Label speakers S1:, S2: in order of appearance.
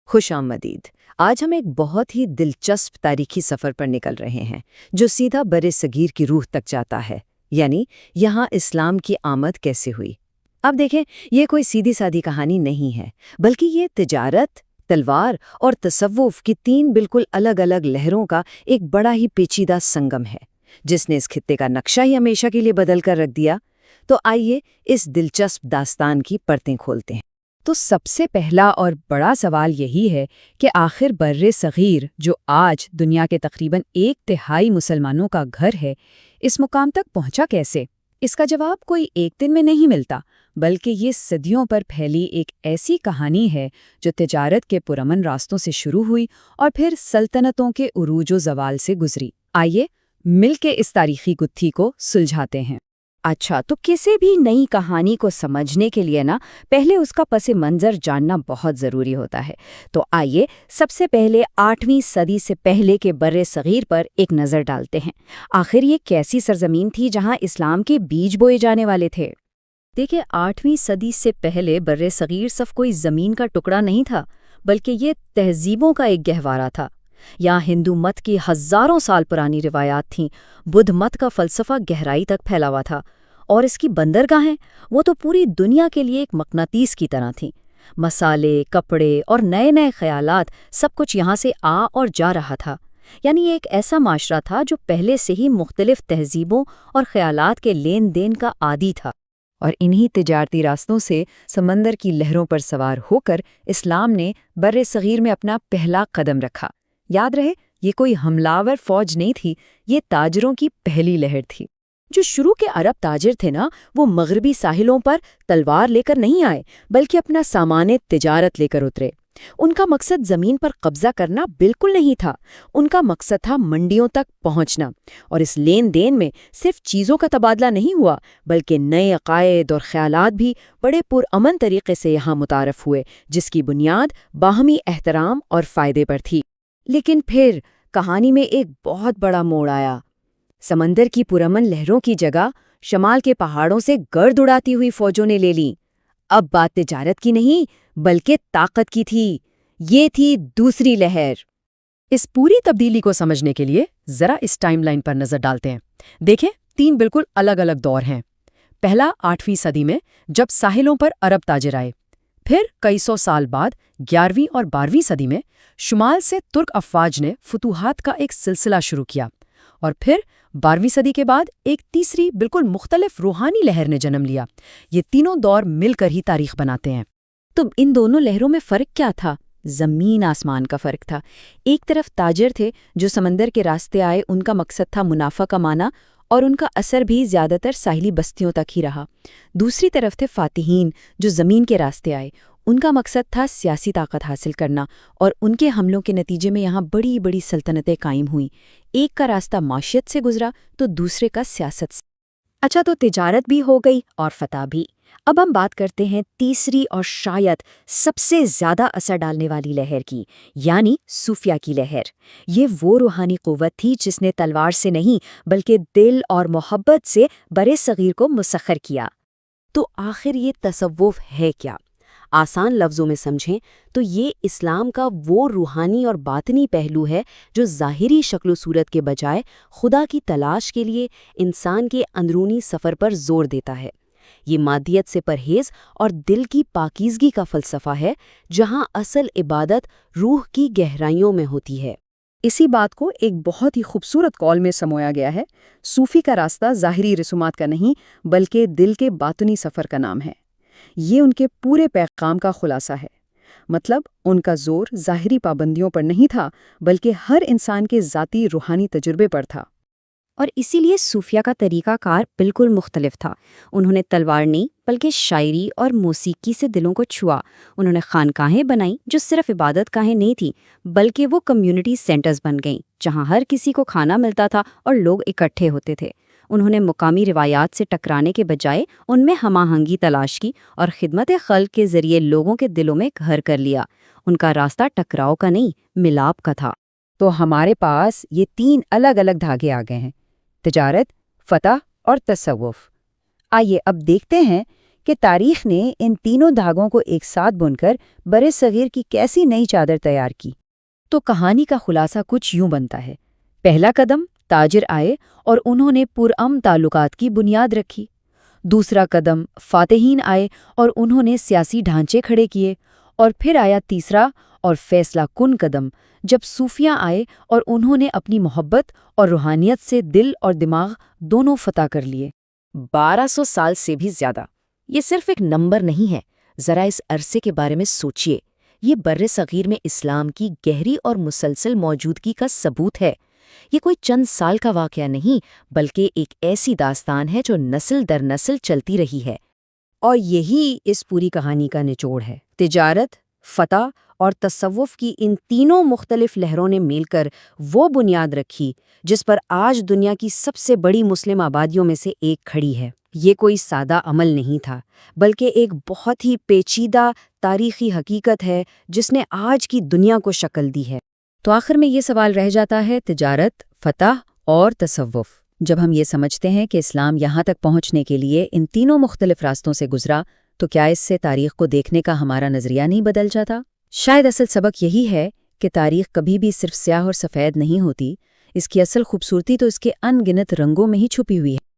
S1: خوش آمدید۔ آج ہم ایک بہت ہی دلچسپ تاریخی سفر پر نکل رہے ہیں جو سیدھا بر صغیر کی روح تک جاتا ہے، یعنی یہاں اسلام کی آمد کیسے ہوئی۔ اب دیکھیں، یہ کوئی سیدھی سادھی کہانی نہیں ہے، بلکہ یہ تجارت، تلوار اور تصوف کی تین بالکل الگ الگ لہروں کا ایک بڑا ہی پیچیدہ سنگم ہے، جس نے اس خطے کا نقشہ ہی ہمیشہ کے لیے بدل کر رکھ دیا۔ تو آئیے اس دلچسپ داستان کی پرتیں کھولتے ہیں۔
S2: تو سب سے پہلا اور بڑا سوال یہی ہے کہ آخر بر صغیر، جو آج دنیا کے تقریباً 1/3 مسلمانوں کا گھر ہے، اس مقام تک پہنچا کیسے؟ اس کا جواب کوئی ایک دن میں نہیں ملتا، بلکہ یہ صدیوں پر پھیلی ایک ایسی کہانی ہے جو تجارت کے پرامن راستوں سے شروع ہوئی اور پھر سلطنتوں کے عروج و زوال سے گزری۔ آئیے مل کے اس تاریخی گتھی کو سلجھاتے ہیں۔
S3: اچھا، تو کسی بھی نئی کہانی کو سمجھنے کے لیے پہلے اس کا پس منظر جاننا بہت ضروری ہوتا ہے۔ تو آئیے سب سے پہلے 8ویں صدی سے پہلے کے بر صغیر پر ایک نظر ڈالتے ہیں۔ آخر یہ کیسی سرزمین تھی جہاں اسلام کے بیج بوئے جانے والے تھے؟
S4: دیکھیں، 8ویں صدی سے پہلے بر صغیر صرف کوئی زمین کا ٹکڑا نہیں تھا، بلکہ یہ تہذیبوں کا ایک گہوارہ تھا۔ یہاں ہندو مت کی ہزاروں سال پرانی روایات تھیں، بدھ مت کا فلسفہ گہرائی تک پھیلا ہوا تھا، اور اس کی بندرگاہیں وہ تو پوری دنیا کے لیے ایک مقناطیس کی طرح تھیں۔ مسالے، کپڑے اور نئے نئے خیالات، سب کچھ یہاں سے آ اور جا رہا تھا۔ یعنی ایک ایسا معاشرہ تھا جو پہلے سے ہی مختلف تہذیبوں اور خیالات کے لین دین کا عادی تھا۔
S2: اور انہی تجارتی راستوں سے سمندر کی لہروں پر سوار ہو کر اسلام نے بر صغیر میں اپنا پہلا قدم رکھا۔ یاد رہے، یہ کوئی حملہ فوج نہیں تھی، یہ تاجروں کی پہلی لہر تھی۔
S3: جو شروع کے عرب تاجر تھے وہ مغربی ساحلوں پر تلوار لے کر نہیں آئے، بلکہ اپنا سامان تجارت لے کر اترے۔ ان کا مقصد زمین پر قبضہ کرنا بالکل نہیں تھا، ان کا مقصد تھا منڈیوں تک پہنچنا۔ اور اس لین دین میں صرف چیزوں کا تبادلہ نہیں ہوا، بلکہ نئے عقائد اور خیالات بھی بڑے پرامن طریقے سے یہاں متعارف ہوئے، جس کی بنیاد باہمی احترام اور فائدے پر تھی۔ لیکن پھر کہانی میں ایک بہت بڑا موڑ آیا۔ سمندر کی پرامن لہروں کی جگہ شمال کے پہاڑوں سے گرد اڑاتی ہوئی فوجوں نے لے لی۔ اب بات تجارت کی نہیں، بلکہ طاقت کی تھی۔ یہ تھی دوسری لہر۔
S2: اس پوری تبدیلی کو سمجھنے کے لیے ذرا اس ٹائم لائن پر نظر ڈالتے ہیں۔ دیکھیں، 3 بالکل الگ الگ دور ہیں۔ پہلا 8ویں صدی میں، جب ساحلوں پر عرب تاجر آئے۔ پھر کئی سو سال بعد 11ویں اور 12ویں صدی میں شمال سے ترک افواج نے فتوحات کا ایک سلسلہ شروع کیا، اور پھر 12ویں صدی کے بعد ایک تیسری بالکل مختلف روحانی لہر نے جنم لیا۔ یہ تینوں دور مل کر ہی تاریخ بناتے ہیں۔
S3: تو ان دونوں لہروں میں فرق کیا تھا؟ زمین آسمان کا فرق تھا۔ ایک طرف تاجر تھے جو سمندر کے راستے آئے، ان کا مقصد تھا منافع کمانا، اور ان کا اثر بھی زیادہ تر ساحلی بستیوں تک ہی رہا۔ دوسری طرف تھے فاتحین جو زمین کے راستے آئے، ان کا مقصد تھا سیاسی طاقت حاصل کرنا، اور ان کے حملوں کے نتیجے میں یہاں بڑی بڑی سلطنتیں قائم ہوئیں۔ ایک کا راستہ معیشت سے گزرا تو دوسرے کا سیاست سے۔ اچھا، تو تجارت بھی ہو گئی اور فتح بھی۔ اب ہم بات کرتے ہیں تیسری اور شاید سب سے زیادہ اثر ڈالنے والی لہر کی، یعنی صوفیہ کی لہر۔ یہ وہ روحانی قوت تھی جس نے تلوار سے نہیں بلکہ دل اور محبت سے بر صغیر کو مسخر کیا۔ تو آخر یہ تصوف ہے کیا؟ آسان لفظوں میں سمجھیں تو یہ اسلام کا وہ روحانی اور باطنی پہلو ہے جو ظاہری شکل و صورت کے بجائے خدا کی تلاش کے لیے انسان کے اندرونی سفر پر زور دیتا ہے۔ یہ مادیت سے پرہیز اور دل کی پاکیزگی کا فلسفہ ہے، جہاں اصل عبادت روح کی گہرائیوں میں ہوتی ہے۔
S2: اسی بات کو ایک بہت ہی خوبصورت قول میں سمویا گیا ہے: صوفی کا راستہ ظاہری رسومات کا نہیں بلکہ دل کے باطنی سفر کا نام ہے۔ یہ ان کے پورے پیغام کا خلاصہ ہے۔ مطلب ان کا زور ظاہری پابندیوں پر نہیں تھا، بلکہ ہر انسان کے ذاتی روحانی تجربے پر تھا۔
S3: اور اسی لیے صوفیہ کا طریقہ کار بالکل مختلف تھا۔ انہوں نے تلوار نہیں بلکہ شاعری اور موسیقی سے دلوں کو چھوا۔ انہوں نے خانقاہیں بنائیں جو صرف عبادت گاہیں نہیں تھیں، بلکہ وہ کمیونٹی سینٹرز بن گئیں جہاں ہر کسی کو کھانا ملتا تھا اور لوگ اکٹھے ہوتے تھے۔ انہوں نے مقامی روایات سے ٹکرانے کے بجائے ان میں ہم آہنگی تلاش کی اور خدمت خلق کے ذریعے لوگوں کے دلوں میں گھر کر لیا۔ ان کا راستہ ٹکراؤ کا نہیں، ملاپ کا تھا۔
S2: تو ہمارے پاس یہ 3 الگ الگ دھاگے آ گئے ہیں: تجارت، فتح اور تصوف۔ آئیے اب دیکھتے ہیں
S3: کہ تاریخ نے ان تینوں دھاگوں کو ایک ساتھ بن کر برِ صغیر کی کیسی نئی چادر تیار کی۔
S4: تو کہانی کا خلاصہ کچھ یوں بنتا ہے۔ پہلا قدم، تاجر آئے اور انہوں نے پرامن تعلقات کی بنیاد رکھی۔ دوسرا قدم، فاتحین آئے اور انہوں نے سیاسی ڈھانچے کھڑے کیے۔ اور پھر آیا تیسرا اور فیصلہ کن قدم، جب صوفیاء آئے اور انہوں نے اپنی محبت اور روحانیت سے دل اور دماغ دونوں فتح کر لیے۔
S2: 1200 سال سے بھی زیادہ۔ یہ صرف ایک نمبر نہیں ہے، ذرا اس عرصے کے بارے میں سوچئے۔ یہ برِ صغیر میں اسلام کی گہری اور مسلسل موجودگی کا ثبوت ہے۔ یہ کوئی چند سال کا واقعہ نہیں، بلکہ ایک ایسی داستان ہے جو نسل در نسل چلتی رہی ہے۔
S1: اور یہی اس پوری کہانی کا نچوڑ ہے۔ تجارت، فتح اور تصوف کی ان تینوں مختلف لہروں نے مل کر وہ بنیاد رکھی جس پر آج دنیا کی سب سے بڑی مسلم آبادیوں میں سے ایک کھڑی ہے۔ یہ کوئی سادہ عمل نہیں تھا، بلکہ ایک بہت ہی پیچیدہ تاریخی حقیقت ہے جس نے آج کی دنیا کو شکل دی ہے۔
S4: تو آخر میں یہ سوال رہ جاتا ہے، تجارت، فتح اور تصوف۔ جب ہم یہ سمجھتے ہیں کہ اسلام یہاں تک پہنچنے کے لیے ان تینوں مختلف راستوں سے گزرا، تو کیا اس سے تاریخ کو دیکھنے کا ہمارا نظریہ نہیں بدل جاتا؟ شاید اصل سبق یہی ہے کہ تاریخ کبھی بھی صرف سیاہ اور سفید نہیں ہوتی، اس کی اصل خوبصورتی تو اس کے ان گنت رنگوں میں ہی چھپی ہوئی ہے۔